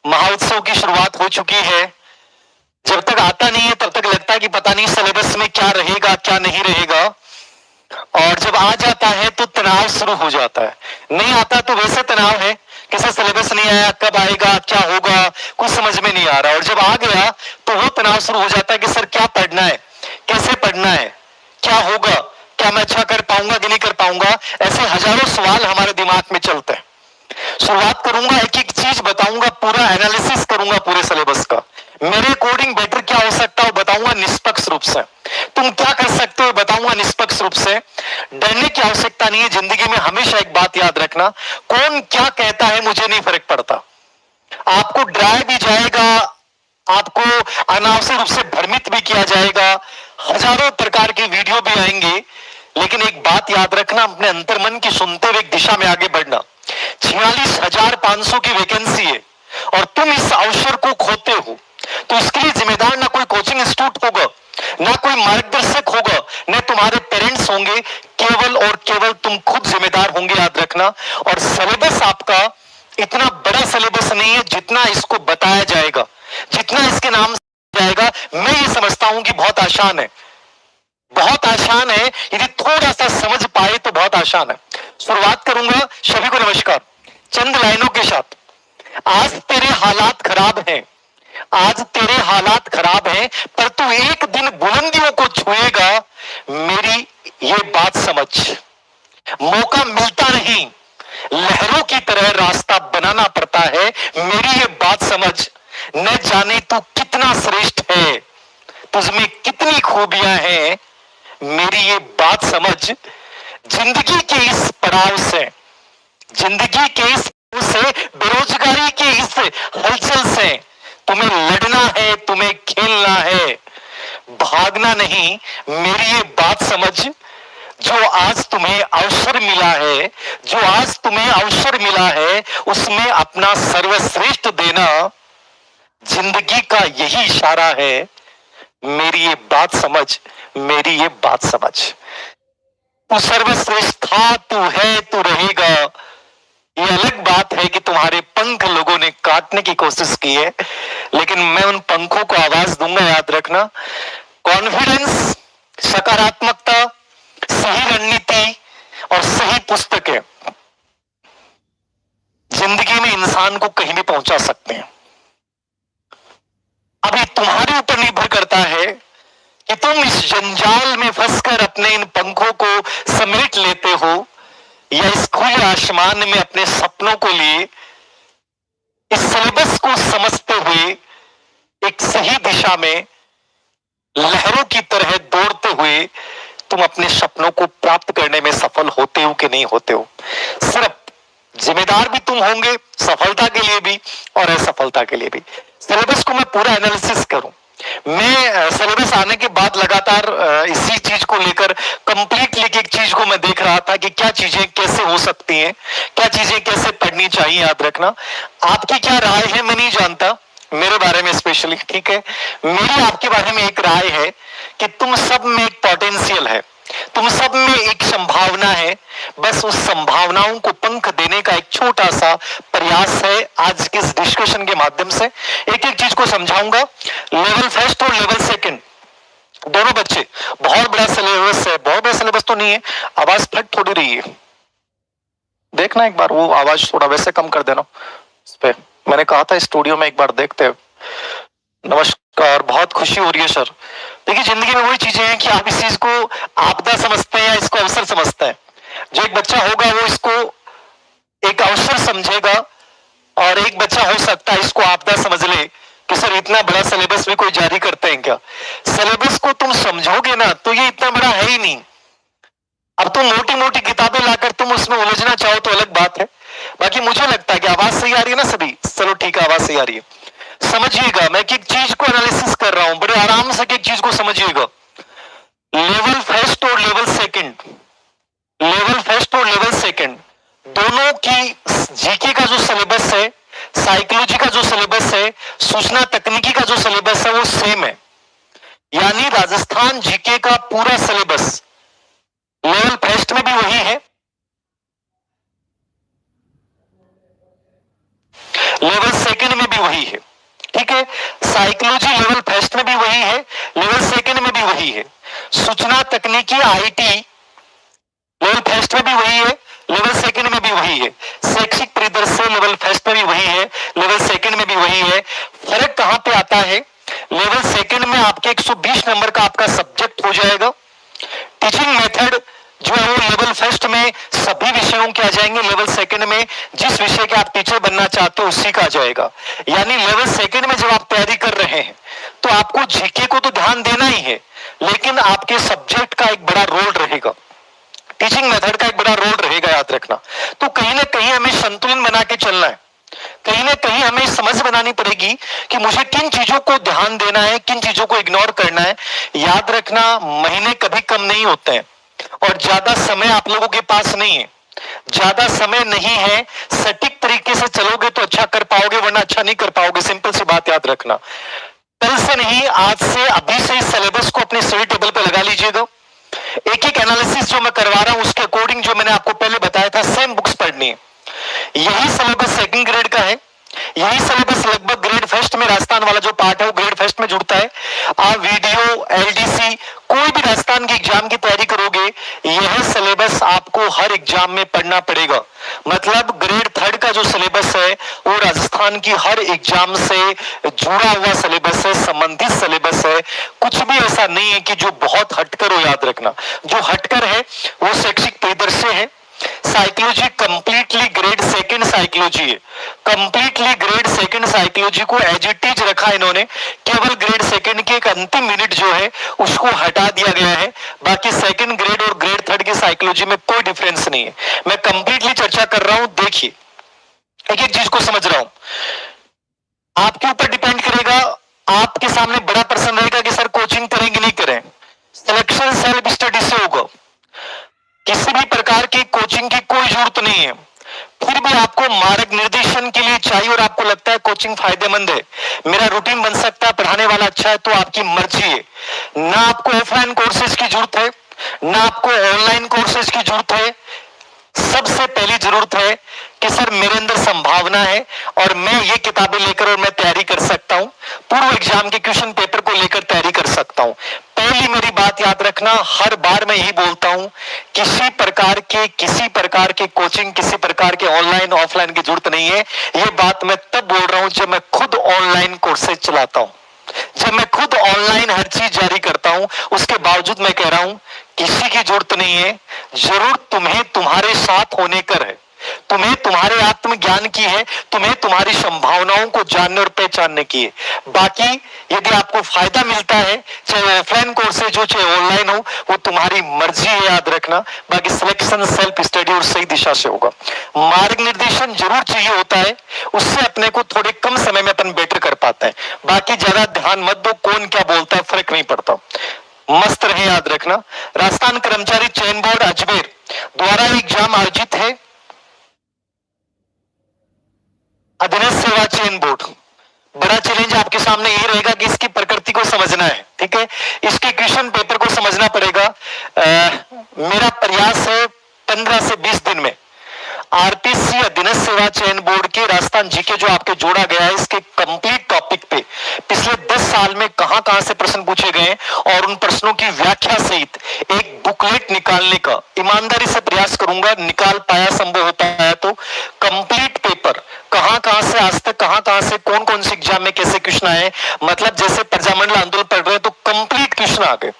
महाउत्सव की शुरुआत हो चुकी है। जब तक आता नहीं है तब तक लगता है कि पता नहीं सिलेबस में क्या रहेगा क्या नहीं रहेगा, और जब आ जाता है तो तनाव शुरू हो जाता है। नहीं आता तो वैसे तनाव है, किसी सिलेबस नहीं आया, कब आएगा, क्या होगा, कुछ समझ में नहीं आ रहा। और जब आ गया तो वो तनाव शुरू हो जाता है कि सर क्या पढ़ना है, कैसे पढ़ना है, क्या होगा, क्या मैं अच्छा कर पाऊंगा कि नहीं कर पाऊंगा। ऐसे हजारों सवाल हमारे दिमाग में चलते हैं। शुरुआत करूंगा, एक एक चीज बताऊंगा, पूरा एनालिसिस करूंगा पूरे सिलेबस का। मेरे अकॉर्डिंग बेटर क्या हो सकता है बताऊंगा निष्पक्ष रूप से। तुम क्या कर सकते हो बताऊंगा निष्पक्ष रूप से। डरने की आवश्यकता नहीं है। जिंदगी में हमेशा एक बात याद रखना, कौन क्या कहता है मुझे नहीं फर्क पड़ता। आपको डराया भी जाएगा, आपको अनावश्यक रूप से भ्रमित भी किया जाएगा, हजारों प्रकार के वीडियो भी आएंगे, लेकिन एक बात याद रखना, अपने अंतर्मन की सुनते हुए एक दिशा में आगे बढ़ना। 46,500 की वैकेंसी है और तुम इस अवसर को खोते हो, तो इसके लिए जिम्मेदार ना कोई कोचिंग इंस्टीट्यूट होगा, ना कोई मार्गदर्शक होगा, न तुम्हारे पेरेंट्स होंगे, केवल और केवल तुम खुद जिम्मेदार होंगे, याद रखना। और सिलेबस आपका इतना बड़ा सिलेबस नहीं है जितना इसको बताया जाएगा, जितना इसके नाम से जाएगा। मैं ये समझता हूं कि बहुत आसान है, बहुत आसान है। यदि थोड़ा सा समझ पाए तो बहुत आसान है। शुरुआत करूंगा। सभी को नमस्कार। चंद लाइनों के साथ। आज तेरे हालात खराब हैं, आज तेरे हालात खराब हैं, पर तू एक दिन बुलंदियों को छुएगा, मेरी ये बात समझ। मौका मिलता नहीं, लहरों की तरह रास्ता बनाना पड़ता है, मेरी ये बात समझ। न जाने तू कितना श्रेष्ठ है, तुझमें कितनी खूबियां हैं, मेरी ये बात समझ। जिंदगी के इस पड़ाव से, जिंदगी के इस से, बेरोजगारी के इस हलचल से तुम्हें लड़ना है, तुम्हें खेलना है, भागना नहीं, मेरी ये बात समझ। जो आज तुम्हें अवसर मिला है, जो आज तुम्हें अवसर मिला है, उसमें अपना सर्वश्रेष्ठ देना जिंदगी का यही इशारा है, मेरी ये बात समझ, मेरी ये बात समझ। तू सर्वश्रेष्ठ था, तू है, तू रहेगा। ये अलग बात है कि तुम्हारे पंख लोगों ने काटने की कोशिश की है, लेकिन मैं उन पंखों को आवाज दूंगा, याद रखना। कॉन्फिडेंस, सकारात्मकता, सही रणनीति और सही पुस्तकें जिंदगी में इंसान को कहीं भी पहुंचा सकते हैं। अभी तुम्हारे ऊपर निर्भर करता है कि तुम इस जंजाल में फंसकर अपने इन पंखों को समेट लेते हो, या इस खुले आसमान में अपने सपनों को लिए इस सिलेबस को समझते हुए एक सही दिशा में लहरों की तरह दौड़ते हुए तुम अपने सपनों को प्राप्त करने में सफल होते हो कि नहीं होते हो। सिर्फ जिम्मेदार भी तुम होंगे, सफलता के लिए भी और असफलता के लिए भी। सिलेबस को मैं पूरा एनालिसिस करूं। मैं सिलेबस आने के बाद लगातार इसी चीज को लेकर कंप्लीटली एक चीज को मैं देख रहा था कि क्या चीजें कैसे हो सकती हैं, क्या चीजें कैसे पढ़नी चाहिए। याद रखना, आपकी क्या राय है मैं नहीं जानता, मेरे बारे में स्पेशली, ठीक है। मेरी आपके बारे में एक राय है कि तुम सब में एक पोटेंशियल है, तुम सब में एक संभावना है, बस उस संभावनाओं को पंख देने का एक छोटा सा प्रयास है। आज के इस डिस्कशन के माध्यम से एक एक चीज को समझाऊंगा। लेवल फर्स्ट और लेवल सेकंड दोनों बच्चे, बहुत बड़ा सिलेबस है, बहुत बड़ा सिलेबस तो नहीं है। आवाज फट थोड़ी रही है, देखना एक बार, वो आवाज थोड़ा वैसे कम कर देना इस पे। मैंने कहा था स्टूडियो में एक बार देखते हैं। नमस्कार, बहुत खुशी हो रही है सर। देखिए, जिंदगी में वही चीजें हैं कि आप इस चीज को आपदा समझते हैं या इसको अवसर समझते हैं। जो एक बच्चा होगा वो इसको एक अवसर समझेगा, और एक बच्चा हो सकता है इसको आपदा समझ ले कि सर इतना बड़ा सिलेबस भी कोई जारी करते हैं क्या। सिलेबस को तुम समझोगे ना तो ये इतना बड़ा है ही नहीं। अब तुम मोटी मोटी किताबें लाकर तुम उसमें उलझना चाहो तो अलग बात है। बाकी मुझे लगता है कि आवाज सही आ रही है ना सभी, चलो ठीक है, आवाज सही आ रही है। समझिएगा, मैं एक चीज को एनालिसिस कर रहा हूं, बड़े आराम से एक चीज को समझिएगा। लेवल फर्स्ट और लेवल सेकंड, लेवल फर्स्ट और लेवल सेकंड दोनों की जीके का जो सिलेबस है, साइकोलॉजी का जो सिलेबस है, सूचना तकनीकी का जो सिलेबस है, वो सेम है। यानी राजस्थान जीके का पूरा सिलेबस लेवल फर्स्ट में भी वही है, लेवल सेकंड में भी वही वही है, ठीक है। साइकोलॉजी लेवल फर्स्ट में भी वही है, लेवल सेकंड में भी वही है। सूचना तकनीकी आईटी लेवल फर्स्ट में भी वही है, लेवल सेकंड में भी वही है। शैक्षिक परिदृश्य लेवल फर्स्ट में भी वही है, लेवल सेकंड में भी वही है। फर्क कहां पे आता है? लेवल सेकंड में आपके 120 नंबर का आपका सब्जेक्ट हो जाएगा। टीचिंग मेथड जो है वो लेवल फर्स्ट में सभी विषयों के आ जाएंगे, लेवल सेकंड में जिस विषय के आप टीचर बनना चाहते हो उसी का आ जाएगा। यानी लेवल सेकंड में जब आप तैयारी कर रहे हैं तो आपको जीके को तो ध्यान देना ही है, लेकिन आपके सब्जेक्ट का एक बड़ा रोल रहेगा, टीचिंग मेथड का एक बड़ा रोल रहेगा, याद रखना। तो कहीं ना कहीं हमें संतुलन बना के चलना है, कहीं ना कहीं हमें समझ बनानी पड़ेगी कि मुझे किन चीजों को ध्यान देना है, किन चीजों को इग्नोर करना है। याद रखना, महीने कभी कम नहीं होते हैं और ज्यादा समय आप लोगों के पास नहीं है, ज्यादा समय नहीं है। सटीक तरीके से चलोगे तो अच्छा कर पाओगे, वरना अच्छा नहीं कर पाओगे। सिंपल सी बात याद रखना। कल से नहीं, आज से, अभी से इस सिलेबस को अपने स्टडी टेबल पे लगा लीजिएगा। एक एक एनालिसिस जो मैं करवा रहा हूं उसके अकॉर्डिंग जो मैंने आपको पहले बताया था, सेम बुक्स पढ़नी है। यही सिलेबस सेकंड ग्रेड का है, यही सिलेबस लगभग ग्रेड फर्स्ट में राजस्थान वाला जो पार्ट है वो ग्रेड फर्स्ट में जुड़ता है। आप वीडियो, एलडीसी, कोई भी राजस्थान की एग्जाम की तैयारी करोगे, यह सिलेबस आपको हर एग्जाम में पढ़ना पड़ेगा। मतलब ग्रेड थर्ड का जो सिलेबस है वो राजस्थान की हर एग्जाम से जुड़ा हुआ सिलेबस है, संबंधित सिलेबस है। कुछ भी ऐसा नहीं है कि जो बहुत हटकर हो, याद रखना। जो हटकर है वो शैक्षिक परिदृश्य है। Psychology completely grade second psychology है, कंप्लीटली ग्रेड सेकंड साइकोलॉजी को एज इट इज रखा इन्होंने। केवल ग्रेड सेकंड के एक अंतिम यूनिट जो है उसको हटा दिया गया है। बाकी सेकंड ग्रेड और ग्रेड थर्ड की साइकोलॉजी में कोई डिफरेंस नहीं है। मैं कंप्लीटली चर्चा कर रहा हूं, देखिए एक एक चीज को समझ रहा हूं। आपके ऊपर डिपेंड करेगा, आपके सामने बड़ा प्रश्न रहेगा कि सर कोचिंग करेंगे नहीं करें। सिलेक्शन सेल्फ स्टडी से होगा, किसी भी प्रकार की कोचिंग की कोई जरूरत नहीं है। फिर भी आपको मार्ग निर्देशन के लिए चाहिए और आपको लगता है कोचिंग फायदेमंद है, मेरा रूटीन बन सकता है, पढ़ाने वाला अच्छा है, तो आपकी मर्जी है। ना आपको ऑफलाइन कोर्सेज की जरूरत है, ना आपको ऑनलाइन कोर्सेज की जरूरत है। सबसे पहली जरूरत है कि सर मेरे अंदर संभावना है और मैं ये किताबें लेकर और मैं तैयारी कर सकता हूं, पूर्व एग्जाम के क्वेश्चन पेपर को लेकर तैयारी कर सकता हूं। पहली मेरी बात याद रखना, हर बार मैं यही बोलता हूं, किसी प्रकार के कोचिंग, किसी प्रकार के ऑनलाइन ऑफलाइन की जरूरत नहीं है। ये बात मैं तब बोल रहा हूं जब मैं खुद ऑनलाइन कोर्सेज चलाता हूं, जब मैं खुद ऑनलाइन हर चीज जारी करता हूं। उसके बावजूद मैं कह रहा हूं किसी की जरूरत नहीं है। जरूरत तुम्हें तुम्हारे साथ होने कर है, तुम्हें तुम्हारे आत्मज्ञान की है, तुम्हें तुम्हारी संभावनाओं को जानने और पहचानने की है। बाकी यदि आपको फायदा मिलता है, चाहे ऑफलाइन कोर्सेज हो चाहे ऑनलाइन हो, वो तुम्हारी मर्जी है, याद रखना। बाकी सिलेक्शन सेल्फ स्टडी और सही दिशा से होगा। मार्ग निर्देशन जरूर चाहिए होता है, उससे अपने को थोड़े कम समय में अपन बेटर कर पाते हैं। बाकी ज्यादा ध्यान मत दो कौन क्या बोलता है, फर्क नहीं पड़ता। मस्त रहे, याद रखना। राजस्थान कर्मचारी चयन बोर्ड अजमेर द्वारा एग्जाम आयोजित है, अधीनस्थ सेवा चयन बोर्ड। बड़ा चैलेंज आपके सामने ये रहेगा कि इसकी प्रकृति को समझना है, ठीक है, इसके क्वेश्चन पेपर को समझना पड़ेगा। मेरा प्रयास है 15 से 20 दिन में आरपीसी अधीनस्थ सेवा चयन बोर्ड के राजस्थान जीके जो आपके जोड़ा गया है, इसके कंप्लीट टॉपिक पे पिछले 10 साल में कहां से प्रश्न पूछे गए और उन प्रश्नों की व्याख्या सहित एक बुकलेट निकालने का ईमानदारी से प्रयास करूंगा। निकाल पाया, संभव हो पाया तो कंप्लीट पेपर कहां से आज तक कहां से कौन से एग्जाम में कैसे क्वेश्चन आए। मतलब जैसे प्रजामंडल आंदोलन पढ़ रहे हैं तो कंप्लीट क्वेश्चन आ गए,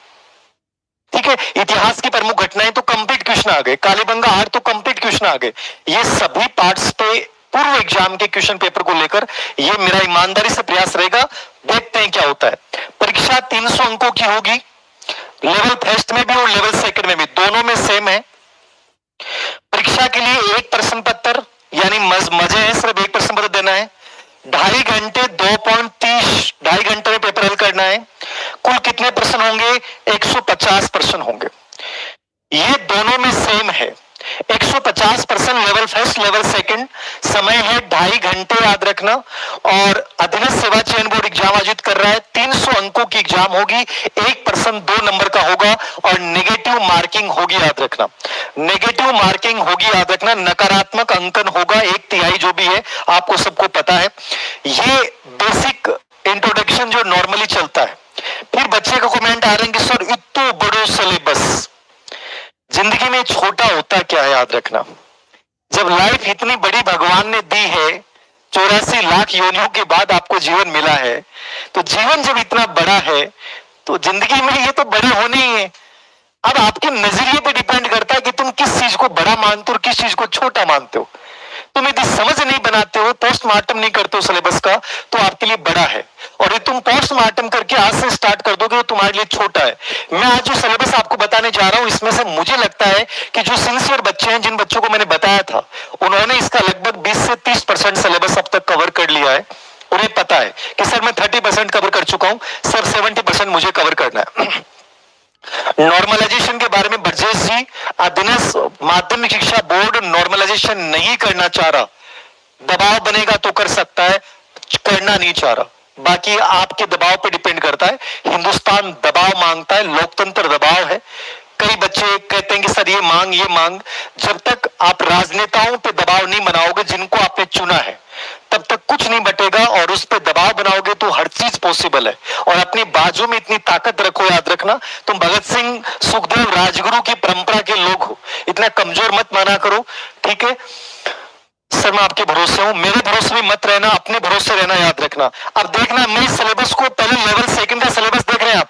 ठीक है। इतिहास की प्रमुख घटनाएं तो कंप्लीट क्वेश्चन आ गए, कालीबंगा हार तो कंप्लीट क्वेश्चन आ गए। ये सभी पार्ट्स पे पूर्व एग्जाम के क्वेश्चन पेपर को लेकर ये मेरा ईमानदारी से प्रयास रहेगा। देखते हैं क्या होता है। परीक्षा 300 अंकों की होगी, लेवल फर्स्ट में भी और लेवल सेकंड में भी, दोनों में सेम है। परीक्षा के लिए एक प्रश्न पत्र, यानी मजे हैं, सिर्फ एक प्रश्न पत्र देना है। 2.5 घंटे 2.30 2.5 घंटे में पेपर हल करना है। कुल कितने प्रश्न होंगे? 150 प्रश्न होंगे। ये दोनों में सेम है, 150 प्रश्न, लेवल फर्स्ट लेवल सेकंड। समय है 2.5 घंटे, याद रखना। और अधीनस्थ सेवा चयन बोर्ड एग्जाम आयोजित कर रहा है, 300 अंकों की एग्जाम होगी। एक प्रश्न 2 नंबर का होगा और नेगेटिव मार्किंग होगी, याद रखना। नेगेटिव मार्किंग होगी, याद रखना। नकारात्मक अंकन होगा 1/3 जो भी है, आपको सबको पता है। ये बेसिक इंट्रोडक्शन जो नॉर्मली चलता है। फिर बच्चे का कमेंट आ रहे हैं कि सर इतना बड़ो सिलेबस, जिंदगी में छोटा होता क्या है याद रखना। जब लाइफ इतनी बड़ी भगवान ने दी है, 84 लाख योनियों के बाद आपको जीवन मिला है, तो जीवन जब इतना बड़ा है तो जिंदगी में ये तो बड़े होने ही है। अब आपके नजरिए पे डिपेंड करता है कि तुम किस चीज को बड़ा मानते हो और किस चीज को छोटा मानते हो। तुम यदि समझ नहीं बनाते हो, पोस्टमार्टम नहीं करते हो सिलेबस का, तो आपके लिए बड़ा है। और ये तुम पोस्टमार्टम करके आज से स्टार्ट कर दोगे तो तुम्हारे लिए छोटा है। मैं आज जो सिलेबस आपको बताने जा रहा हूं, इसमें से मुझे लगता है कि जो सिंसियर बच्चे हैं, जिन बच्चों को मैंने बताया था, उन्होंने इसका लगभग 20 से 30% सिलेबस अब तक कवर कर लिया है। उन्हें पता है कि सर मैं 30% कवर कर चुका हूं, सर 70% मुझे कवर करना है। नॉर्मलाइजेशन के बारे में ब्रजेश जी, दिनेश माध्यमिक शिक्षा बोर्ड नॉर्मलाइजेशन नहीं करना चाह रहा। दबाव बनेगा तो कर सकता है, करना नहीं चाह रहा। बाकी आपके दबाव पे डिपेंड करता है। हिंदुस्तान दबाव मांगता है, लोकतंत्र दबाव है। कई बच्चे कहते हैं कि सर ये मांग। जब तक आप राजनेताओं पे दबाव नहीं बनाओगे जिनको आपने चुना है, तब तक कुछ नहीं बटेगा। और उस पर दबाव बनाओगे तो हर चीज पॉसिबल है। और अपनी बाजू में इतनी ताकत रखो, याद रखना, तुम भगत सिंह, सुखदेव, राजगुरु की परंपरा के लोग हो, इतना कमजोर मत माना करो, ठीक है। सर मैं आपके भरोसे हूं, मेरे भरोसे भी मत रहना, अपने भरोसे रहना, याद रखना। अब देखना, मैं इस सिलेबस को, पहले लेवल सेकंड का सिलेबस देख रहे हैं आप,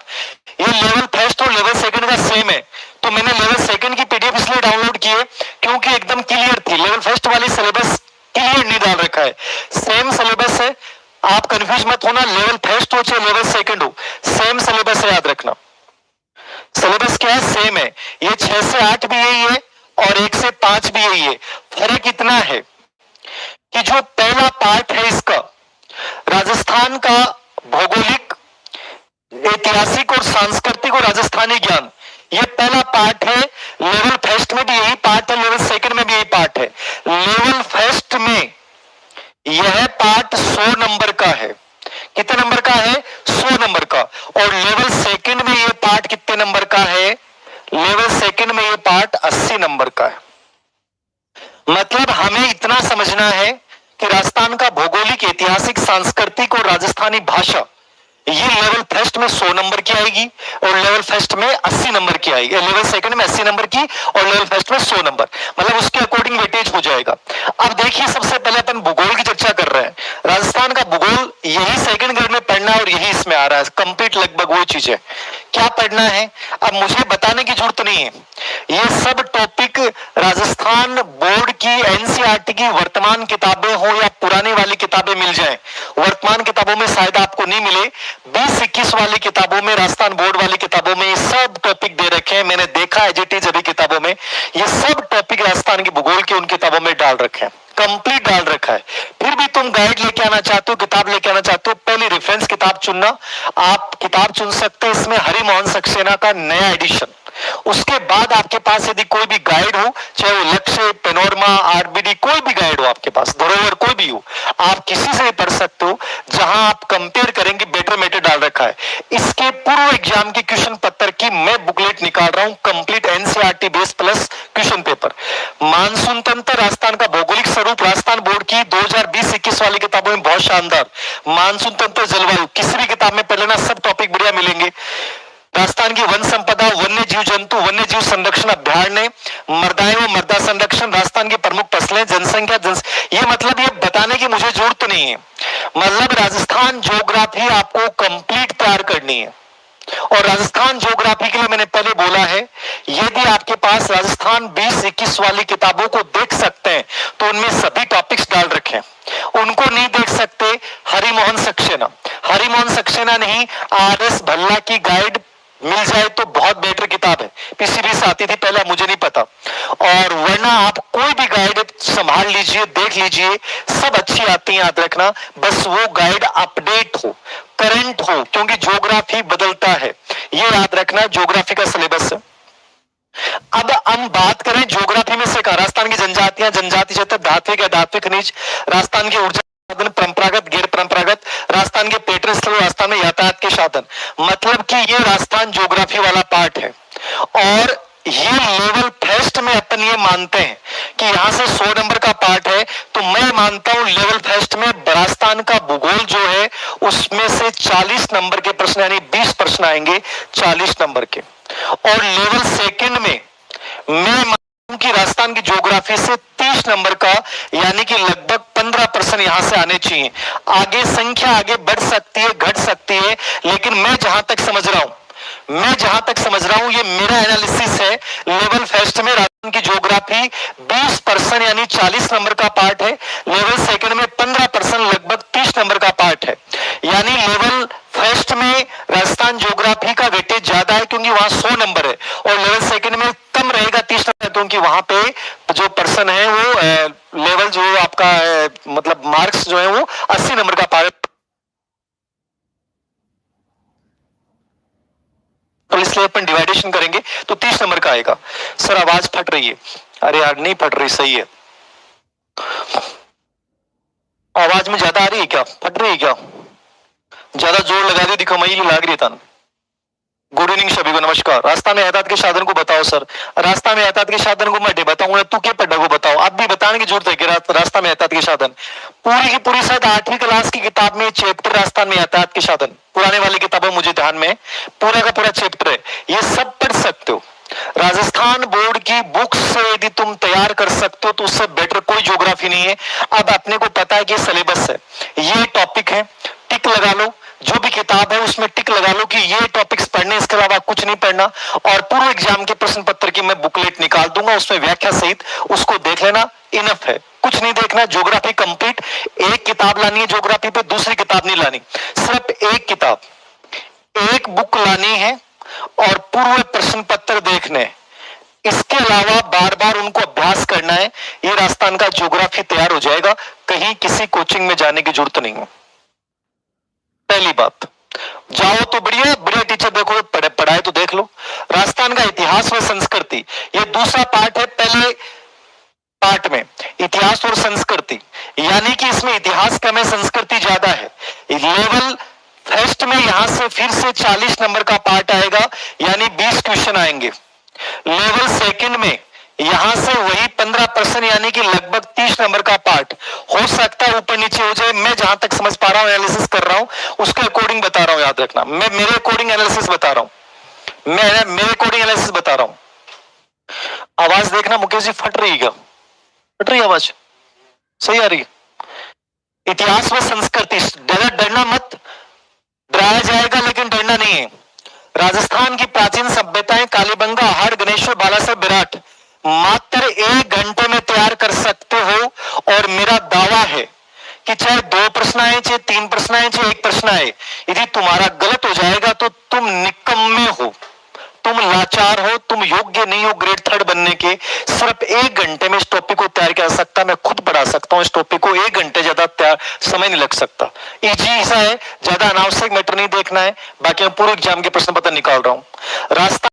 ये लेवल फर्स्ट और लेवल सेकंड का सेम है। तो मैंने लेवल सेकंड की पीडीएफ इसलिए डाउनलोड की है क्योंकि एकदम क्लियर थी। लेवल फर्स्ट वाली सिलेबस क्लियर नहीं डाल रखा है, सेम सिलेबस है। आप कंफ्यूज मत होना, लेवल फर्स्ट हो चाहे लेवल सेकंड हो, सेम सिलेबस है, याद रखना। सिलेबस क्या है? सेम है। ये 6 से 8 भी यही है और 1 से 5 भी यही है। फर्क इतना है कि जो पहला पार्ट है इसका, राजस्थान का भौगोलिक, ऐतिहासिक और सांस्कृतिक और राजस्थानी ज्ञान, ये पहला पार्ट है। लेवल फर्स्ट में भी यही पार्ट है, लेवल सेकंड में भी यही पार्ट है। लेवल फर्स्ट में यह पार्ट 100 नंबर का है। कितने नंबर का है? 100 नंबर का। और लेवल सेकंड में यह पार्ट कितने नंबर का है? लेवल सेकंड में यह पार्ट 80 नंबर का है। मतलब हमें इतना समझना है कि राजस्थान का भौगोलिक, ऐतिहासिक, सांस्कृतिक और राजस्थानी भाषा, ये लेवल फर्स्ट में 100 नंबर की आएगी और लेवल फर्स्ट में 80 नंबर की आएगी। लेवल सेकंड में 80 नंबर की और लेवल फर्स्ट में 100 नंबर, मतलब उसके अकॉर्डिंग वेटेज हो जाएगा। अब देखिए, सबसे पहले अपन भूगोल की चर्चा कर रहे हैं। राजस्थान का भूगोल यही सेकंड ग्रेड में पढ़ना है और यही इसमें आ रहा है, कंप्लीट लगभग वो चीज है। क्या पढ़ना है अब मुझे बताने की जरूरत नहीं है, ये सब टॉपिक राजस्थान बोर्ड की एनसीईआरटी की वर्तमान किताबें हो या पुरानी वाली किताबें मिल जाएं। वर्तमान किताबों में शायद आपको नहीं मिले, 20-21 वाली किताबों में, राजस्थान बोर्ड वाली किताबों में ये सब टॉपिक दे रखे हैं। मैंने देखा एज इट इज अभी किताबों में ये सब टॉपिक राजस्थान की भूगोल के उन किताबों में डाल रखे हैं, कंप्लीट डाल रखा है। फिर भी तुम गाइड लेके आना चाहते हो, किताब लेके आना चाहते हो, पहले रेफरेंस किताब चुनना। आप किताब चुन सकते हैं, इसमें हरि मोहन सक्सेना का नया एडिशन। उसके बाद आपके पास यदि कोई भी गाइड हो, चाहे वो लक्ष्य, पेनोरमा, आरबीडी, कोई भी गाइड हो आपके पास, धरोहर कोई भी हो, आप किसी से भी पढ़ सकते हो, जहां आप कंपेयर करेंगे। बेटर मेटर डाल रखा है। इसके पूर्व एग्जाम के क्वेश्चन पत्र की मैं बुकलेट निकाल रहा हूं, complete NCERT base plus question paper. Monsoon तंत्र, राजस्थान का भौगोलिक स्वरूप, राजस्थान बोर्ड की 2020-21 वाली किताबों में बहुत शानदार। मानसून तंत्र, जलवायु, किसी भी किताब में पढ़ लेना, सब टॉपिक बढ़िया मिलेंगे। राजस्थान की वन संपदा, वन्य जीव जंतु, वन्य जीव संरक्षण अभ्यारण्य, मृदाएं व मृदा संरक्षण, राजस्थान की प्रमुख फसलें, जनसंख्या, ये मतलब ये बताने की मुझे जरूरत नहीं है। मतलब राजस्थान ज्योग्राफी आपको कंप्लीट तैयार करनी है। और राजस्थान ज्योग्राफी के लिए मैंने पहले बोला है, यदि आपके पास राजस्थान 20-21 वाली किताबों को देख सकते हैं तो उनमें सभी टॉपिक्स डाल रखे हैं। उनको नहीं देख सकते, हरि मोहन सक्सेना, हरि मोहन सक्सेना नहीं, आरएस भल्ला की गाइड मिल जाए तो बहुत बेटर किताब है। पीसीबी से आती थी पहले, मुझे नहीं पता। और वरना आप कोई भी गाइड संभाल लीजिए, देख लीजिए, सब अच्छी आती है, याद रखना। बस वो गाइड अपडेट हो, करंट हो, क्योंकि ज्योग्राफी बदलता है, ये याद रखना। ज्योग्राफी का सिलेबस है। अब हम बात करें ज्योग्राफी में से, राजस्थान की जनजातियां, जनजाति क्षेत्र, धात्विक, अधात्विक खनिज, राजस्थान की ऊर्जा साधन, परंपरागत, गैर परंपरागत, राजस्थान के पर्यटन स्थल, राजस्थान में यातायात के साधन। मतलब कि ये राजस्थान ज्योग्राफी वाला पार्ट है। और ये लेवल फर्स्ट में अपन ये मानते हैं कि यहां से 100 नंबर का पार्ट है, तो मैं मानता हूं लेवल फर्स्ट में राजस्थान का भूगोल प्रश्न यानी 20 प्रश्न आएंगे 40 नंबर के। और लेवल सेकंड में मैं मानूं कि राजस्थान की ज्योग्राफी से 30 नंबर का यानी कि लगभग 15 प्रश्न यहां से आने चाहिए। आगे संख्या आगे बढ़ सकती है, घट सकती है, लेकिन मैं जहां तक समझ रहा हूं, ये मेरा एनालिसिस है। लेवल फर्स्ट में राजस्थान की ज्योग्राफी 20 परसेंट यानी 40 नंबर का पार्ट है। लेवल सेकंड में 15% लगभग 30 नंबर का पार्ट है। यानी लेवल फर्स्ट में राजस्थान ज्योग्राफी का वेटेज ज्यादा है क्योंकि वहां 100 नंबर है, और लेवल सेकंड में कम रहेगा 30 नंबर, क्योंकि वहां पे जो पर्सन है वो लेवल जो आपका मतलब मार्क्स जो है वो 80 नंबर का पार्ट, तो इसलिए अपन डिवाइडेशन करेंगे तो 30 नंबर का आएगा। सर आवाज फट रही है। अरे यार नहीं फट रही, सही है। आवाज में ज्यादा आ रही है क्या, फट रही है क्या? ज्यादा जोर लगा दी दिखो मई लाग रही था। गुड इवनिंग सभी को, नमस्कार। रास्ता में यातायात के साधन को बताओ सर। रास्ता में यातायात के साधन को मैं बताऊंगा, तू क्या पढ़ा को बताओ। आप भी बताने की जरूरत है कि रास्ता में यातायात के साधन पूरी की पूरी शायद 8वीं क्लास की किताब में चैप्टर रास्ता में यातायात के साधन, पुराने वाली किताबों मुझे ध्यान में पूरा का पूरा चैप्टर है, ये सब पढ़ सकते हो। राजस्थान बोर्ड की बुक्स से यदि तुम तैयार कर सकते हो तो उससे बेटर कोई ज्योग्राफी नहीं है। अब अपने को पता है कि सिलेबस है, ये टॉपिक है, टिक लगा लो। जो भी किताब है उसमें टिक लगा लो कि ये टॉपिक्स पढ़ने, इसके अलावा कुछ नहीं पढ़ना। और पूर्व एग्जाम के प्रश्न पत्र की मैं बुकलेट निकाल दूंगा, उसमें व्याख्या सहित, उसको देख लेना, इनफ है, कुछ नहीं देखना। ज्योग्राफी कंप्लीट, एक किताब लानी है ज्योग्राफी पे, दूसरी किताब नहीं लानी, सिर्फ एक किताब, एक बुक लानी है और पूर्व प्रश्न पत्र देखने। इसके अलावा बार बार उनको अभ्यास करना है। ये राजस्थान का ज्योग्राफी तैयार हो जाएगा, कहीं किसी कोचिंग में जाने की जरूरत नहीं है। पहली बात, जाओ तो बढ़िया बढ़िया टीचर देखो, पढ़ाए तो देख लो। राजस्थान का इतिहास व संस्कृति, ये दूसरा पार्ट है। पहले पार्ट में इतिहास और संस्कृति, यानी कि इसमें इतिहास कम है, संस्कृति ज्यादा है। लेवल फर्स्ट में यहां से फिर से 40 नंबर का पार्ट आएगा, यानी 20 क्वेश्चन आएंगे। लेवल सेकंड में यहां से वही 15% यानी कि लगभग 30 नंबर का पार्ट हो सकता है, ऊपर नीचे हो जाए। मैं जहां तक समझ पा रहा हूं, एनालिसिस कर रहा हूं, उसके अकॉर्डिंग बता रहा हूं, याद रखना। मैं मेरे अकॉर्डिंग एनालिसिस बता रहा हूं, मैं मेरे अकॉर्डिंग एनालिसिस बता रहा हूं। आवाज देखना मुकेश जी, फट रही है क्या? फट रही आवाज, सही आ रही है? इतिहास व संस्कृति, डरना मत, डराया जाएगा लेकिन डरना नहीं है। राजस्थान की प्राचीन सभ्यताएं कालीबंगा, आहड़, गणेश्वर, बालासर, विराट मात्र 1 घंटे में तैयार कर सकते हो। और मेरा दावा है कि चाहे 2 प्रश्न आए, चाहे 3 प्रश्न आए, चाहे 1 प्रश्न आए, यदि तुम्हारा गलत हो जाएगा तो तुम निकम्मे हो, तुम लाचार हो, तुम योग्य नहीं हो ग्रेड 3 बनने के। सिर्फ 1 घंटे में इस टॉपिक को तैयार कर सकता, मैं खुद पढ़ा सकता हूं इस टॉपिक को, 1 घंटे ज्यादा समय नहीं लग सकता। इजी सा है, ज्यादा अनावश्यक मैटर नहीं देखना है। बाकी मैं पूरे एग्जाम के प्रश्न पत्र निकाल रहा हूं। रास्ता